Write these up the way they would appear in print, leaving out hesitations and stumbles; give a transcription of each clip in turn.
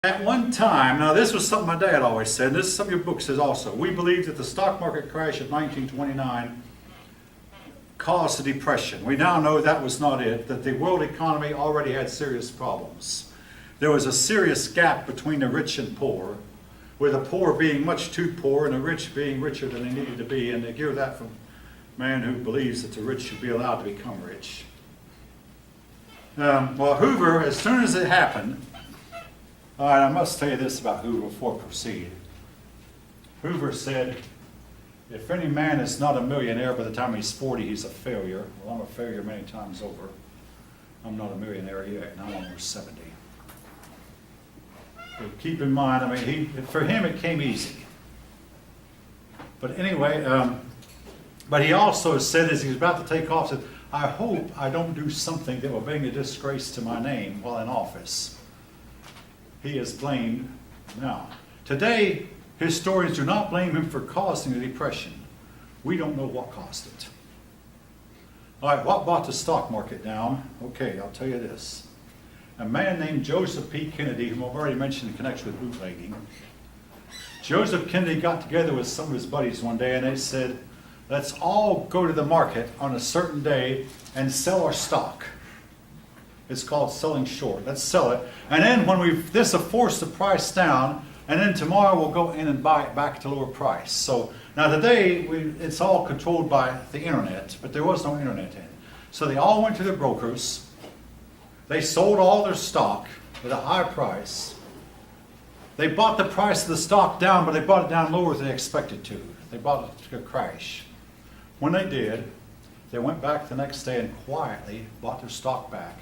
At one time, now this was something my dad always said, and this is something your book says also, we believe that the stock market crash of 1929 caused the depression. We now know that was not it, that the world economy already had serious problems. There was a serious gap between the rich and poor, with the poor being much too poor and the rich being richer than they needed to be, and they hear that from a man who believes that the rich should be allowed to become rich. Well, Hoover, as soon as it happened, all right, I must tell you this about Hoover before I proceed. Hoover said, if any man is not a millionaire by the time he's 40, he's a failure. Well, I'm a failure many times over. I'm not a millionaire yet, and I'm almost 70. But keep in mind, I mean, for him it came easy. But anyway, but he also said as he was about to take off, said, I hope I don't do something that will bring a disgrace to my name while in office. He is blamed now. Today, historians do not blame him for causing the depression. We don't know what caused it. All right, what brought the stock market down? Okay, I'll tell you this. A man named Joseph P. Kennedy, whom I've already mentioned in connection with bootlegging. Joseph Kennedy got together with some of his buddies one day and they said, let's all go to the market on a certain day and sell our stock. It's called selling short. Let's sell it. And then when this will force the price down, and then tomorrow we'll go in and buy it back at a lower price. So now today, it's all controlled by the internet, but there was no internet then. So they all went to their brokers. They sold all their stock at a high price. They bought the price of the stock down, but they bought it down lower than they expected to. They bought it to crash. When they did, they went back the next day and quietly bought their stock back.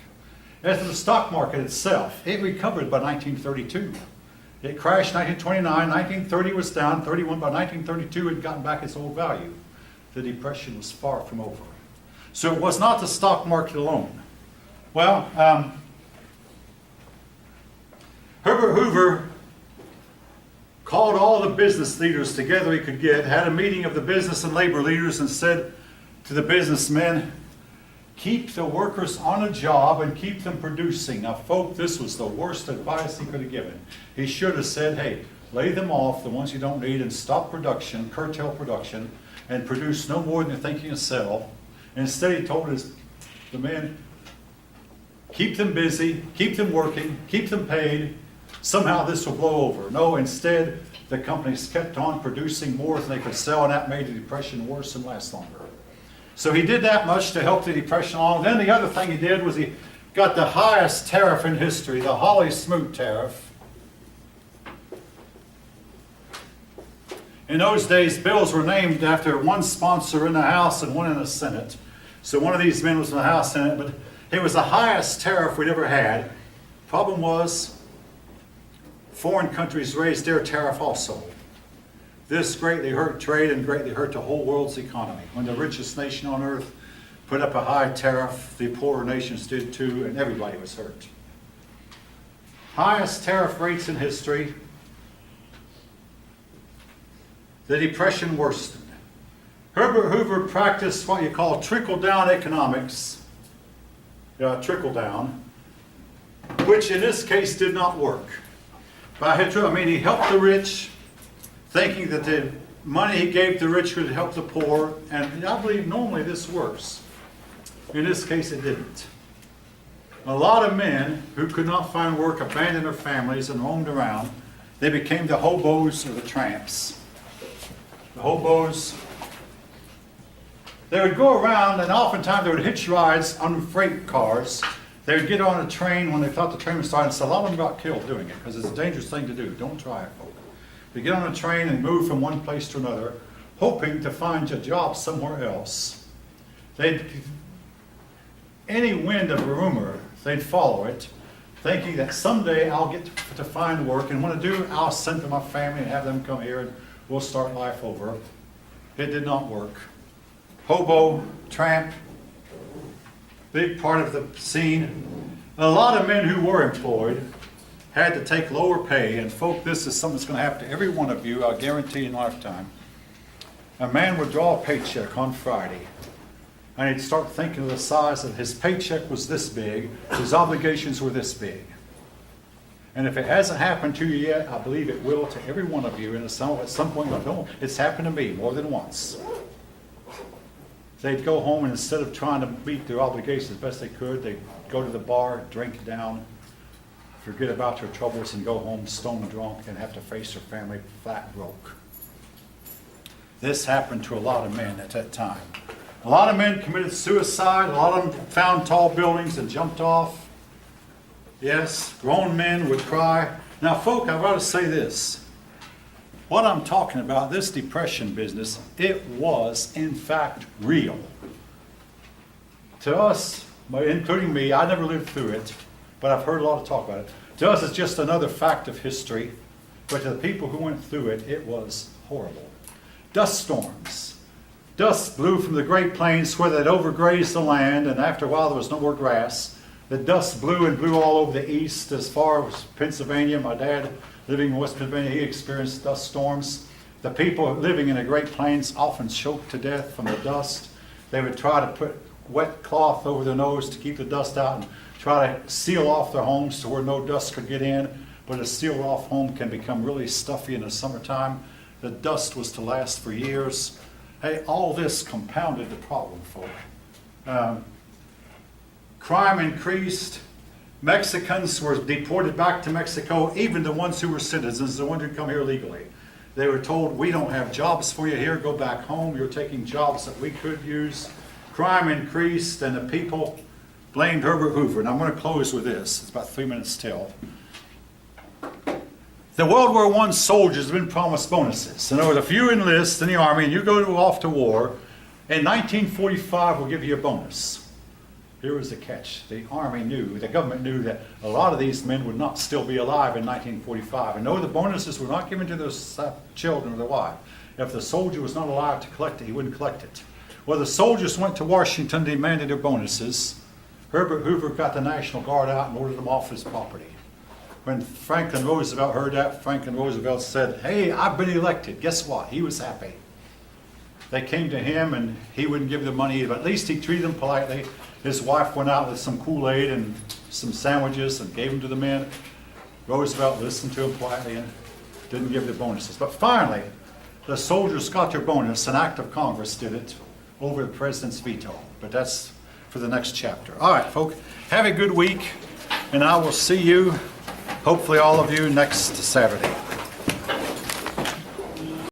As for the stock market itself, it recovered by 1932. It crashed 1929, 1930 was down, 31 by 1932 it had gotten back its old value. The depression was far from over. So it was not the stock market alone. Well, Herbert Hoover called all the business leaders together he could get, had a meeting of the business and labor leaders and said to the businessmen, keep the workers on a job and keep them producing. Now, folk, this was the worst advice he could have given. He should have said, hey, lay them off, the ones you don't need, and stop production, curtail production, and produce no more than you think you can sell. And instead, he told the men, keep them busy, keep them working, keep them paid. Somehow this will blow over. No, instead, the companies kept on producing more than they could sell, and that made the depression worse and last longer. So he did that much to help the depression along. Then the other thing he did was he got the highest tariff in history, the Hawley-Smoot tariff. In those days, bills were named after one sponsor in the House and one in the Senate. So one of these men was in the House Senate, but it was the highest tariff we'd ever had. Problem was, foreign countries raised their tariff also. This greatly hurt trade and greatly hurt the whole world's economy. When the richest nation on earth put up a high tariff, the poorer nations did too, and everybody was hurt. Highest tariff rates in history. The depression worsened. Herbert Hoover practiced what you call trickle-down economics, trickle-down, which in this case did not work. He helped the rich, thinking that the money he gave the rich would help the poor, and I believe normally this works. In this case, it didn't. A lot of men who could not find work abandoned their families and roamed around. They became the hobos or the tramps. The hobos, they would go around, and oftentimes they would hitch rides on freight cars. They would get on a train when they thought the train was starting, so a lot of them got killed doing it, because it's a dangerous thing to do. Don't try it, folks. They get on a train and move from one place to another, hoping to find a job somewhere else. Any wind of a rumor, they'd follow it, thinking that someday I'll get to find work, and when I do, I'll send for my family and have them come here and we'll start life over. It did not work. Hobo, tramp, big part of the scene. A lot of men who were employed had to take lower pay, and folk, this is something that's going to happen to every one of you, I'll guarantee in lifetime. A man would draw a paycheck on Friday, and he'd start thinking of the size of his paycheck was this big, his obligations were this big. And if it hasn't happened to you yet, I believe it will to every one of you. And at some point, it's happened to me more than once. They'd go home, and instead of trying to meet their obligations as best they could, they'd go to the bar, drink down, forget about their troubles, and go home stone drunk and have to face their family flat broke. This happened to a lot of men at that time. A lot of men committed suicide. A lot of them found tall buildings and jumped off. Yes, grown men would cry. Now, folk, I've got to say this. What I'm talking about, this depression business, it was, in fact, real. To us, including me, I never lived through it, but I've heard a lot of talk about it. To us, it's just another fact of history, but to the people who went through it, it was horrible. Dust storms. Dust blew from the Great Plains where they'd overgrazed the land, and after a while there was no more grass. The dust blew and blew all over the east as far as Pennsylvania. My dad, living in West Pennsylvania, he experienced dust storms. The people living in the Great Plains often choked to death from the dust. They would try to put wet cloth over their nose to keep the dust out and try to seal off their homes to where no dust could get in. But a sealed off home can become really stuffy in the summertime. The dust was to last for years. Hey, all this compounded the problem, folk. Crime increased. Mexicans were deported back to Mexico, even the ones who were citizens, the ones who come here legally. They were told, we don't have jobs for you here, go back home. You're taking jobs that we could use. Crime increased, and the people blamed Herbert Hoover. And I'm going to close with this. It's about 3 minutes till. The World War I soldiers have been promised bonuses. In other words, if you enlist in the Army and you go off to war, in 1945 we'll give you a bonus. Here was the catch. The Army knew, the government knew that a lot of these men would not still be alive in 1945. And no, the bonuses were not given to their children or their wife. If the soldier was not alive to collect it, he wouldn't collect it. Well, the soldiers went to Washington, demanded their bonuses. Herbert Hoover got the National Guard out and ordered them off his property. When Franklin Roosevelt heard that, Franklin Roosevelt said, hey, I've been elected. Guess what? He was happy. They came to him, and he wouldn't give them money, but at least he treated them politely. His wife went out with some Kool-Aid and some sandwiches and gave them to the men. Roosevelt listened to him politely and didn't give the bonuses. But finally, the soldiers got their bonus. An act of Congress did it over the president's veto. But that's for the next chapter. All right, folks, have a good week, and I will see you, hopefully all of you, next Saturday.